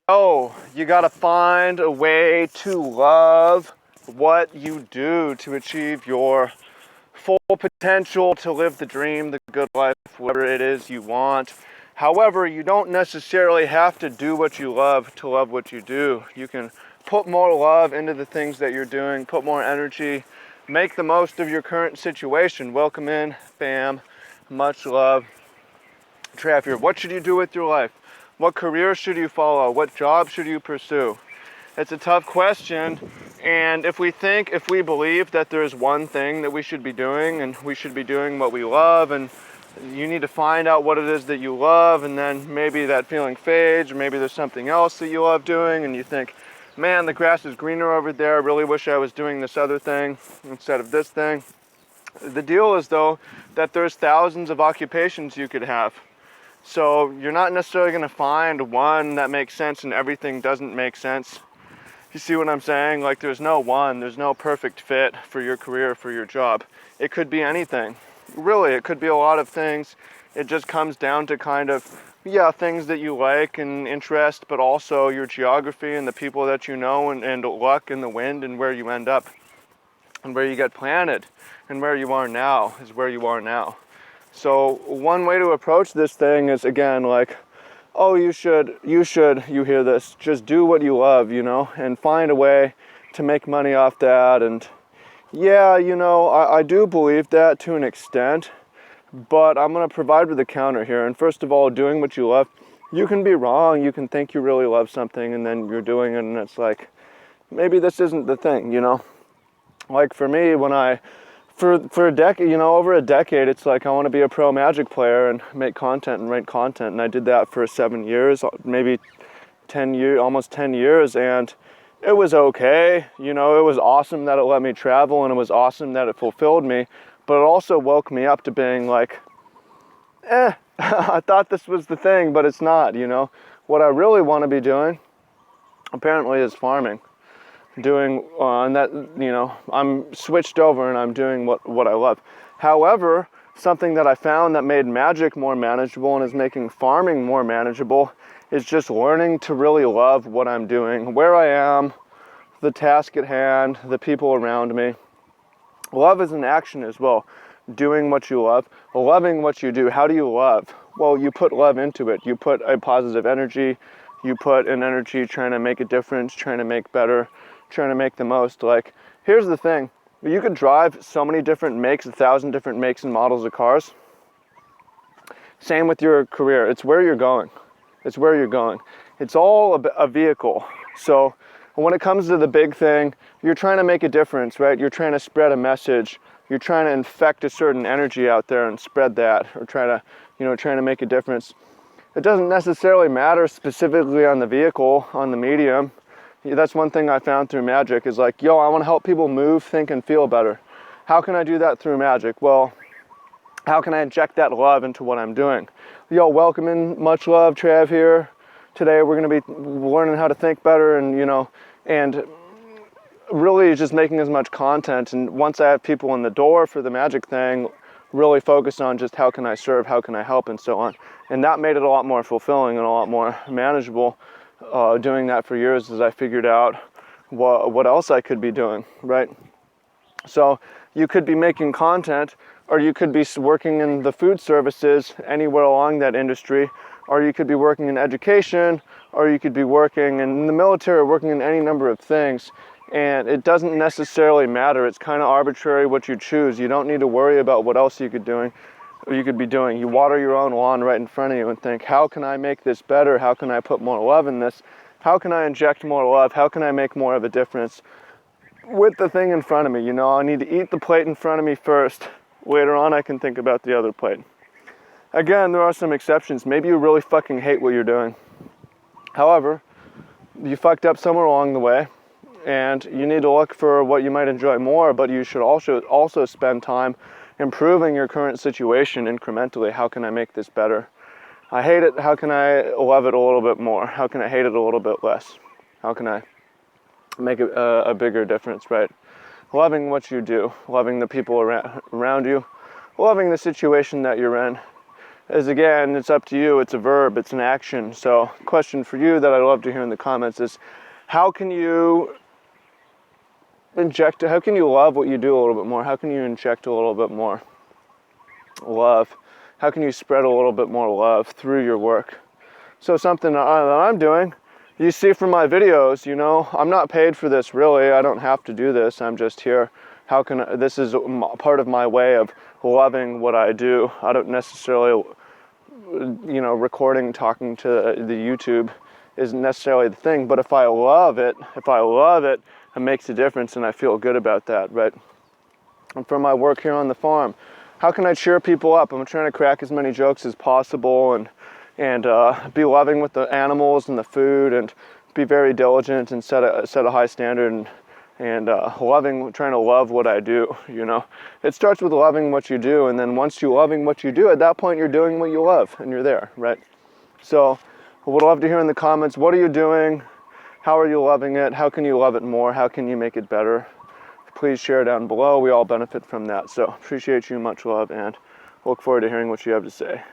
Oh, you gotta find a way to love what you do to achieve your full potential, to live the dream, the good life, whatever it is you want. However, you don't necessarily have to do what you love to love what you do. You can put more love into the things that you're doing, put more energy, make the most of your current situation. Welcome in, fam. Much love. Trav here. What should you do with your life? What career should you follow? What job should you pursue? It's a tough question, and if we believe that there's one thing that we should be doing, and we should be doing what we love, and you need to find out what it is that you love, and then maybe that feeling fades, or maybe there's something else that you love doing, and you think, man, the grass is greener over there, I really wish I was doing this other thing instead of this thing. The deal is, though, that there's thousands of occupations you could have. So you're not necessarily going to find one that makes sense and everything doesn't make sense. You see what I'm saying? Like, there's no perfect fit for your career, for your job. It could be anything. Really, it could be a lot of things. It just comes down to kind of, things that you like and interest, but also your geography and the people that you know, and luck and the wind and where you end up and where you get planted, and where you are now is where you are now. So one way to approach this thing is, again, like, oh, you hear this, just do what you love, and find a way to make money off that. And yeah, I do believe that to an extent, but I'm going to provide with a counter here. And first of all, doing what you love, you can be wrong. You can think you really love something, and then you're doing it, and it's like, maybe this isn't the thing, Like for me, for a decade, over a decade, it's like I want to be a pro Magic player and make content and write content. And I did that for 7 years, maybe 10 years, almost 10 years. And it was okay. It was awesome that it let me travel, and it was awesome that it fulfilled me. But it also woke me up to being like, I thought this was the thing, but it's not, What I really want to be doing, apparently, is farming. And that, I'm switched over and I'm doing what I love. However, something that I found that made Magic more manageable and is making farming more manageable is just learning to really love what I'm doing, where I am, the task at hand, the people around me. Love is an action as well. Doing what you love, loving what you do. How do you love? Well, you put love into it. You put a positive energy. You put an energy trying to make a difference, trying to make better, trying to make the most. Like, here's the thing. You could drive so many different makes, 1,000 different makes and models of cars. Same with your career. It's where you're going. It's where you're going. It's all a vehicle. So when it comes to the big thing, you're trying to make a difference, right? You're trying to spread a message. You're trying to infect a certain energy out there and spread that, or trying to make a difference. It doesn't necessarily matter specifically on the vehicle, on the medium. That's one thing I found through Magic is like, I want to help people move, think, and feel better. How can I do that through Magic? Well, how can I inject that love into what I'm doing? Welcome in, much love, Trav here. Today we're going to be learning how to think better, and really just making as much content. And once I have people in the door for the Magic thing, really focus on just how can I serve, how can I help, and so on. And that made it a lot more fulfilling and a lot more manageable. Doing that for years as I figured out what else I could be doing, right? So you could be making content, or you could be working in the food services anywhere along that industry, or you could be working in education, or you could be working in the military, or working in any number of things. And it doesn't necessarily matter. It's kind of arbitrary what you choose. You don't need to worry about what else you could be doing. You water your own lawn right in front of you and think, how can I make this better? How can I put more love in this? How can I inject more love? How can I make more of a difference with the thing in front of me? I need to eat the plate in front of me first. Later on, I can think about the other plate. Again, there are some exceptions. Maybe you really fucking hate what you're doing. However, you fucked up somewhere along the way, and you need to look for what you might enjoy more, but you should also spend time improving your current situation incrementally. How can I make this better? I hate it. How can I love it a little bit more? How can I hate it a little bit less? How can I make a bigger difference, right? Loving what you do, loving the people around you, loving the situation that you're in, is, again, it's up to you. It's a verb, it's an action. So question for you that I'd love to hear in the comments is, how can you how can you love what you do a little bit more? How can you inject a little bit more love? How can you spread a little bit more love through your work? So something that I'm doing, you see from my videos, you know, I'm not paid for this really. I don't have to do this. I'm just here. This is part of my way of loving what I do. I don't necessarily, you know, recording, talking to the YouTube isn't necessarily the thing, but if I love it, it makes a difference and I feel good about that, right? And for my work here on the farm, how can I cheer people up? I'm trying to crack as many jokes as possible and be loving with the animals and the food and be very diligent and set a high standard and trying to love what I do, you know. It starts with loving what you do, and then once you're loving what you do, at that point you're doing what you love and you're there, right? So I would love to hear in the comments, what are you doing? How are you loving it? How can you love it more? How can you make it better? Please share down below. We all benefit from that. So appreciate you, much love, and look forward to hearing what you have to say.